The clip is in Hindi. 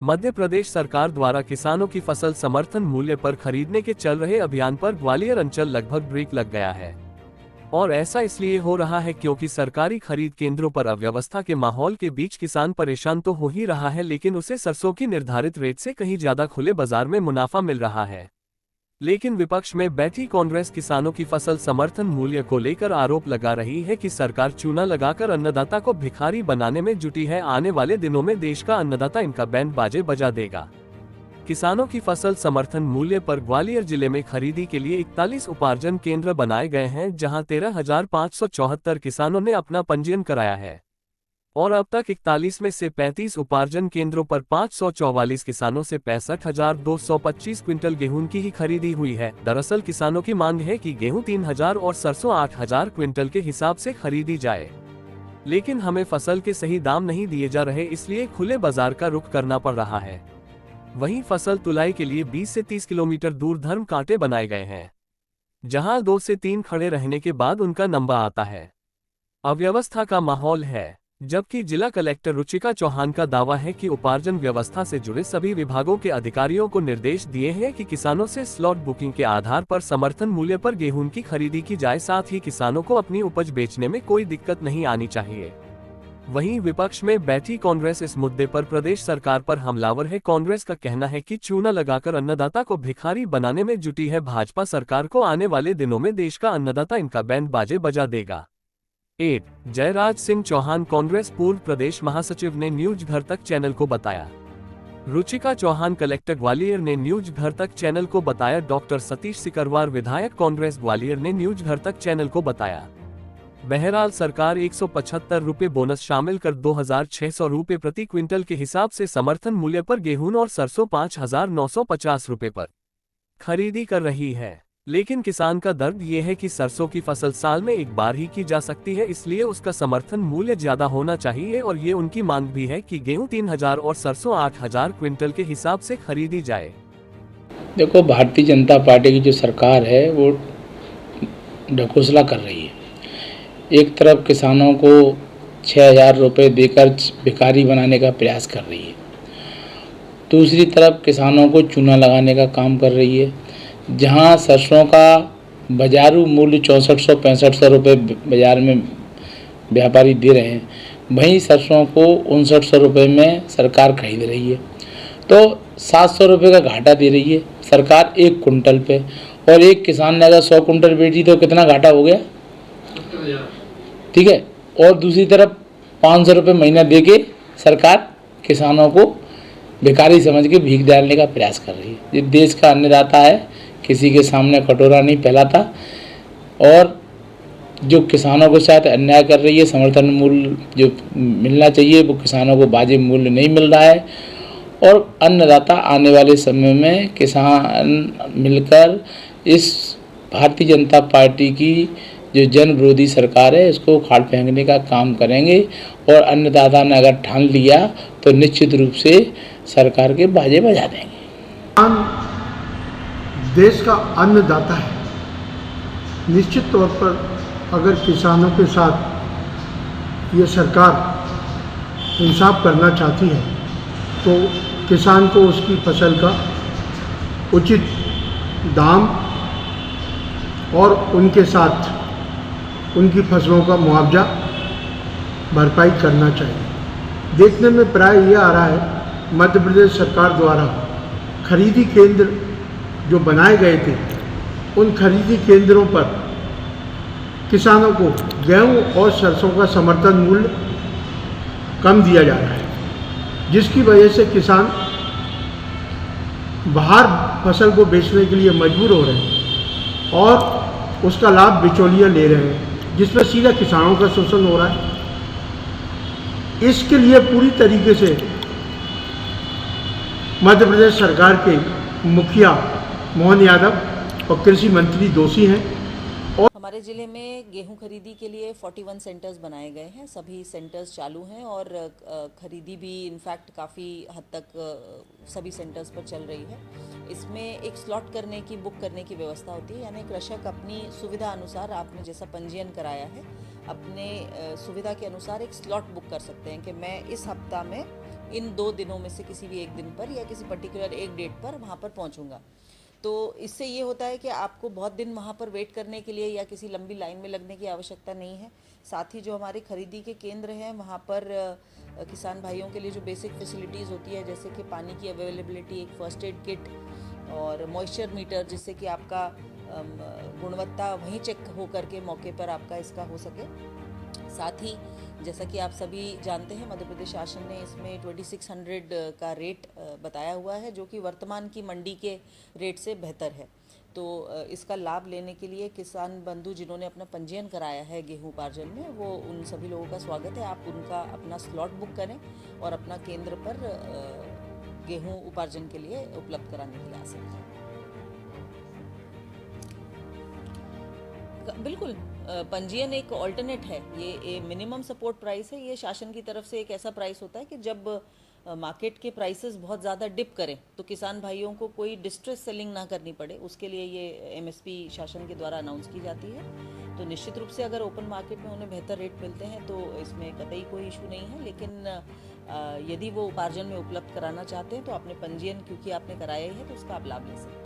मध्य प्रदेश सरकार द्वारा किसानों की फसल समर्थन मूल्य पर खरीदने के चल रहे अभियान पर ग्वालियर अंचल लगभग ब्रेक लग गया है। और ऐसा इसलिए हो रहा है क्योंकि सरकारी खरीद केंद्रों पर अव्यवस्था के माहौल के बीच किसान परेशान तो हो ही रहा है, लेकिन उसे सरसों की निर्धारित रेट से कहीं ज्यादा खुले बाजार में मुनाफा मिल रहा है। लेकिन विपक्ष में बैठी कांग्रेस किसानों की फसल समर्थन मूल्य को लेकर आरोप लगा रही है कि सरकार चूना लगाकर अन्नदाता को भिखारी बनाने में जुटी है। आने वाले दिनों में देश का अन्नदाता इनका बैंड बाजे बजा देगा। किसानों की फसल समर्थन मूल्य पर ग्वालियर जिले में खरीदी के लिए 41 उपार्जन केंद्र बनाए गए हैं, जहां 13,574 किसानों ने अपना पंजीयन कराया है। और अब तक 41 में से 35 उपार्जन केंद्रों पर 544 किसानों से 65,225 क्विंटल गेहूं की ही खरीदी हुई है। दरअसल किसानों की मांग है कि गेहूं 3,000 और सरसों 8,000 क्विंटल के हिसाब से खरीदी जाए, लेकिन हमें फसल के सही दाम नहीं दिए जा रहे, इसलिए खुले बाजार का रुख करना पड़ रहा है। वहीं फसल तुलाई के लिए 20 से 30 किलोमीटर दूर धर्म कांटे बनाए गए हैं, जहां 2 से 3 खड़े रहने के बाद उनका नंबर आता है। अव्यवस्था का माहौल है, जबकि जिला कलेक्टर रुचिका चौहान का दावा है कि उपार्जन व्यवस्था से जुड़े सभी विभागों के अधिकारियों को निर्देश दिए हैं कि किसानों से स्लॉट बुकिंग के आधार पर समर्थन मूल्य पर गेहूं की खरीदी की जाए। साथ ही किसानों को अपनी उपज बेचने में कोई दिक्कत नहीं आनी चाहिए। वहीं विपक्ष में बैठी कांग्रेस इस मुद्दे पर प्रदेश सरकार पर हमलावर है। कांग्रेस का कहना है कि चूना लगाकर अन्नदाता को भिखारी बनाने में जुटी है भाजपा सरकार को। आने वाले दिनों में देश का अन्नदाता इनका बैंड बाजे बजा देगा। 8 जयराज सिंह चौहान कांग्रेस पूर्व प्रदेश महासचिव ने न्यूज घर तक चैनल को बताया। रुचिका चौहान कलेक्टर ग्वालियर ने न्यूज घर तक चैनल को बताया। डॉक्टर सतीश सिकरवार विधायक कांग्रेस ग्वालियर ने न्यूज घर तक चैनल को बताया। बहरहाल सरकार 175 रुपए बोनस शामिल कर 2,600 रुपए प्रति क्विंटल के हिसाब से समर्थन मूल्य पर गेहूं और सरसों 5,950 रुपए पर खरीदी कर रही है। लेकिन किसान का दर्द ये है कि सरसों की फसल साल में एक बार ही की जा सकती है, इसलिए उसका समर्थन मूल्य ज्यादा होना चाहिए। और ये उनकी मांग भी है कि गेहूं 3,000 और सरसों 8,000 क्विंटल के हिसाब से खरीदी जाए। देखो, भारतीय जनता पार्टी की जो सरकार है वो ढकोसला कर रही है। एक तरफ किसानों को 6,000 रुपये देकर भिखारी बनाने का प्रयास कर रही है, दूसरी तरफ किसानों को चूना लगाने का काम कर रही है। जहां सरसों का बाजारू मूल्य 6400-6500 रुपये बाज़ार में व्यापारी दे रहे हैं, वहीं सरसों को 5900 रुपये में सरकार खरीद रही है। तो 700 रुपये का घाटा दे रही है सरकार एक कुंटल पे। और एक किसान ने अगर 100 कुंटल बेची तो कितना घाटा हो गया, ठीक है। और दूसरी तरफ 500 रुपये महीना दे के सरकार किसानों को भिखारी समझ के भीख डालने का प्रयास कर रही है। ये देश का अन्नदाता है, किसी के सामने कटोरा नहीं फैलाता। और जो किसानों के साथ अन्याय कर रही है, समर्थन मूल्य जो मिलना चाहिए वो किसानों को वाजिब मूल्य नहीं मिल रहा है। और अन्नदाता आने वाले समय में किसान मिलकर इस भारतीय जनता पार्टी की जो जन विरोधी सरकार है इसको उखाड़ फेंकने का काम करेंगे। और अन्नदाता ने अगर ठान लिया तो निश्चित रूप से सरकार के बाजे बजा देंगे। देश का अन्नदाता है, निश्चित तौर पर अगर किसानों के साथ ये सरकार इंसाफ करना चाहती है तो किसान को उसकी फसल का उचित दाम और उनके साथ उनकी फसलों का मुआवजा भरपाई करना चाहिए। देखने में प्राय ये आ रहा है, मध्य प्रदेश सरकार द्वारा खरीदी केंद्र जो बनाए गए थे, उन खरीदी केंद्रों पर किसानों को गेहूं और सरसों का समर्थन मूल्य कम दिया जा रहा है, जिसकी वजह से किसान बाहर फसल को बेचने के लिए मजबूर हो रहे हैं और उसका लाभ बिचौलिया ले रहे हैं, जिसमें सीधा किसानों का शोषण हो रहा है। इसके लिए पूरी तरीके से मध्य प्रदेश सरकार के मुखिया मोहन यादव और कृषि मंत्री दोषी हैं। और हमारे ज़िले में गेहूं खरीदी के लिए 41 सेंटर्स बनाए गए हैं। सभी सेंटर्स चालू हैं और खरीदी भी इनफैक्ट काफ़ी हद तक सभी सेंटर्स पर चल रही है। इसमें एक स्लॉट करने की, बुक करने की व्यवस्था होती है, यानी कृषक अपनी सुविधा अनुसार, आपने जैसा पंजीयन कराया है, अपने सुविधा के अनुसार एक स्लॉट बुक कर सकते हैं कि मैं इस हफ्ता में इन 2 दिनों में से किसी भी एक दिन पर या किसी पर्टिकुलर एक डेट पर वहाँ पर पहुँचूँगा। तो इससे ये होता है कि आपको बहुत दिन वहाँ पर वेट करने के लिए या किसी लंबी लाइन में लगने की आवश्यकता नहीं है। साथ ही जो हमारे खरीदी के केंद्र हैं वहाँ पर किसान भाइयों के लिए जो बेसिक फैसिलिटीज़ होती है, जैसे कि पानी की अवेलेबिलिटी, एक फ़र्स्ट एड किट और मॉइस्चर मीटर, जिससे कि आपका गुणवत्ता वहीं चेक हो करके मौके पर आपका इसका हो सके। साथ ही जैसा कि आप सभी जानते हैं, मध्य प्रदेश शासन ने इसमें 2600 का रेट बताया हुआ है, जो कि वर्तमान की मंडी के रेट से बेहतर है। तो इसका लाभ लेने के लिए किसान बंधु जिन्होंने अपना पंजीयन कराया है गेहूं उपार्जन में, वो उन सभी लोगों का स्वागत है। आप उनका अपना स्लॉट बुक करें और अपना केंद्र पर गेहूं उपार्जन के लिए उपलब्ध कराने के लिए आ सकते हैं। बिल्कुल, पंजीयन एक ऑल्टरनेट है, ये मिनिमम सपोर्ट प्राइस है। ये शासन की तरफ से एक ऐसा प्राइस होता है कि जब मार्केट के प्राइसेस बहुत ज़्यादा डिप करें तो किसान भाइयों को कोई डिस्ट्रेस सेलिंग ना करनी पड़े, उसके लिए ये एमएसपी शासन के द्वारा अनाउंस की जाती है। तो निश्चित रूप से अगर ओपन मार्केट में उन्हें बेहतर रेट मिलते हैं तो इसमें कतई कोई इशू नहीं है, लेकिन यदि वो उपार्जन में उपलब्ध कराना चाहते हैं तो अपने पंजीयन, क्योंकि आपने कराया ही है, तो उसका आप लाभ ले सकते हैं।